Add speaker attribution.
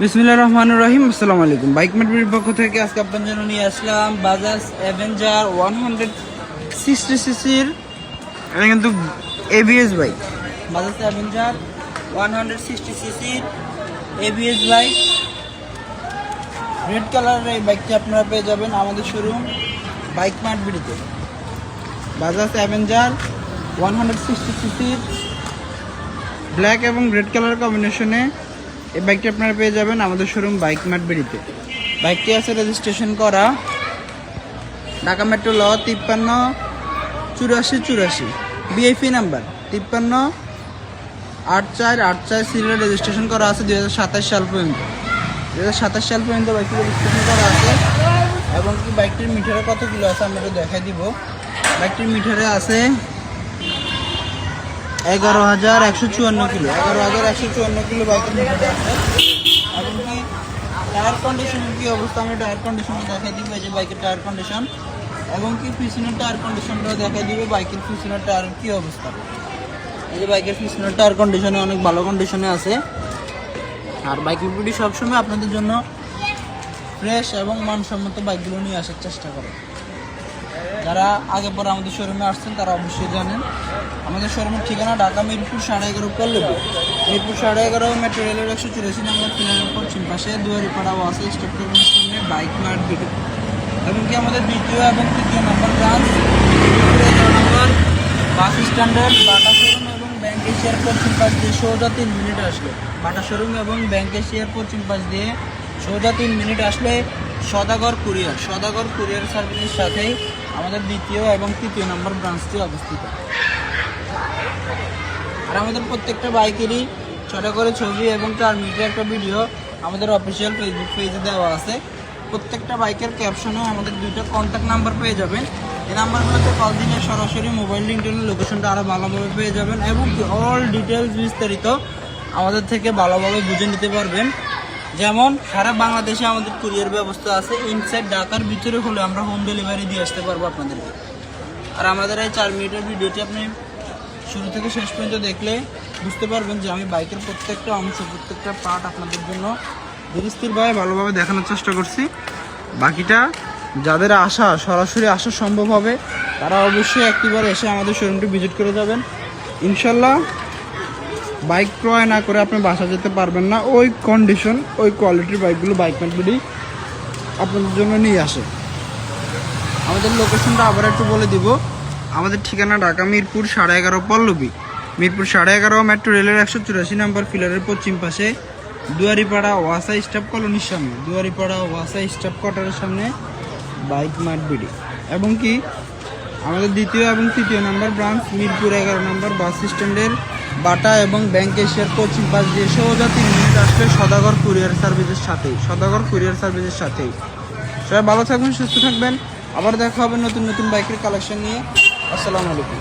Speaker 1: বিসমিল্লাহির রহমানির রহিম। আসসালামু আলাইকুম। বাইক মার্কেটের পক্ষ থেকে আজকে আপনাদের জন্য নিয়ে আসলাম বাজাজ অ্যাভেঞ্জার 160 সিসির। এটা কিন্তু এবিএস বাইক। বাজাজ অ্যাভেঞ্জার 160 সিসির এবিএস বাইক। রেড কালারের এই বাইকটি আপনারা পেয়ে যাবেন আমাদের শোরুম বাইক মার্কেটে। বাজাজ অ্যাভেঞ্জার 160 সিসির ব্ল্যাক এবং রেড কালার কম্বিনেশনে এই বাইকটি আপনারা পেয়ে যাবেন আমাদের শোরুম বাইক মার্ট বেরিতে। বাইকটি আছে রেজিস্ট্রেশন করা ঢাকা মেট্রো ল 538484 বিআইপি নাম্বার 538484 সিরিয়াল রেজিস্ট্রেশন করা আছে 2027 সাল পর্যন্ত। 2027 সাল পর্যন্ত বাইকটি রেজিস্ট্রেশন করা আছে। এবং কি বাইকটির মিটারে কত কিলো আছে আমরা একটু দেখাই দিব। বাইকটির মিটারে আছে 11,154 কিলো। 11,154 কিলো বাইকের মিটারে আছে। এবং কি টায়ার কন্ডিশনের কি অবস্থা আমরা টায়ার কন্ডিশনটা দেখাই দিব। এই যে বাইকের টায়ার কন্ডিশন এবং কি পিছনের টায়ার কন্ডিশনটাও দেখাই দিব। বাইকের পিছনের টায়ার কি অবস্থা। এই যে বাইকের পিছনের টায়ার কন্ডিশনে অনেক ভালো কন্ডিশনে আছে। আর বাইকের ভিডিও সবসময় আপনাদের জন্য ফ্রেশ এবং মানসম্মত বাইকগুলো নিয়ে আসার চেষ্টা করে। যারা আগে পরে আমাদের শোরুমে আসছেন তারা অবশ্যই জানেন আমাদের শোরুমের ঠিকানা ঢাকা মিরপুর 11.5 পল্লবী। মিরপুর 11.5 মেট্রো রেলের 184 নম্বর কিলোমিটার পশ্চিম পাশে দুয়ারিপাড়া ওয়াসা স্টেশনের সামনে বাইক মার্ট ভিডিও। এবং কি আমাদের দ্বিতীয় এবং তৃতীয় নম্বর ব্রাঞ্চ 11 নম্বর বাস স্ট্যান্ডের বাটা শোরুম এবং ব্যাংক এশিয়ার পশ্চিম পাশ দিয়ে সোজা 3 মিনিট আসলে বাটা শোরুম এবং ব্যাংক এশিয়ার পশ্চিম পাশ দিয়ে সোজা 3 মিনিট আসলে সদাগর কুরিয়ার সার্ভিসের সাথেই আমাদের দ্বিতীয় এবং তৃতীয় নম্বর ব্রাঞ্চটি অবস্থিত। আর আমাদের প্রত্যেকটা বাইকেরই ছোট করে ছবি এবং 4 মিনিটের একটা ভিডিও আমাদের অফিসিয়াল ফেসবুক পেজে দেওয়া আছে। প্রত্যেকটা বাইকের ক্যাপশনেও আমাদের 2টা কন্ট্যাক্ট নাম্বার পেয়ে যাবেন। এই নাম্বারগুলোতে কল দিলে সরাসরি মোবাইল ইন্টারনেট লোকেশনটা আরও ভালোভাবে পেয়ে যাবেন এবং অল ডিটেলস বিস্তারিত আমাদের থেকে ভালোভাবে বুঝে নিতে পারবেন। যেমন সারা বাংলাদেশে আমাদের কুরিয়ার ব্যবস্থা আছে। ইনসাইড ঢাকার ভিতরে হলে আমরা হোম ডেলিভারি দিয়ে আসতে পারবো আপনাদেরকে। আর আমাদের এই 4 মিনিটের ভিডিওটি আপনি শুরু থেকে শেষ পর্যন্ত দেখলে বুঝতে পারবেন যে আমি বাইকের প্রত্যেকটা অংশ প্রত্যেকটা পার্ট আপনাদের জন্য ধীরস্থিরভাবে ভালোভাবে দেখানোর চেষ্টা করছি। বাকিটা যাদের সরাসরি আসা সম্ভব হবে তারা অবশ্যই একটিবার এসে আমাদের শোরুমটি ভিজিট করে যাবেন। ইনশাল্লাহ বাইক ক্রয় না করে আপনি বাসা যেতে পারবেন না। ওই কন্ডিশন ওই কোয়ালিটির বাইকগুলো বাইক মার্কেটই আপনাদের জন্য নিয়ে আসে। আমাদের লোকেশনটা আবার একটু বলে দিব। আমাদের ঠিকানা ঢাকা মিরপুর 11.5 পল্লবী। মিরপুর 11.5 মেট্রো রেলের 184 নম্বর পিলারের পশ্চিম পাশে দুয়ারিপাড়া ওয়াসা স্টাফ কলোনির সামনে দুয়ারিপাড়া ওয়াসা স্টাফ কোয়ার্টারের সামনে বাইক মার্ট বিডি। এবং কি আমাদের দ্বিতীয় এবং তৃতীয় নম্বর ব্রাঞ্চ মিরপুর 11 নম্বর বাস স্ট্যান্ডের বাটা এবং ব্যাংক এশিয়ার পশ্চিম পাশ দিয়ে সোজা 3 মিনিট আসলে সদাগর কুরিয়ার সার্ভিসের সাথেই। সবাই ভালো থাকবেন, সুস্থ থাকবেন। আবার দেখা হবে নতুন নতুন বাইকের কালেকশন নিয়ে। আসসালামু আলাইকুম।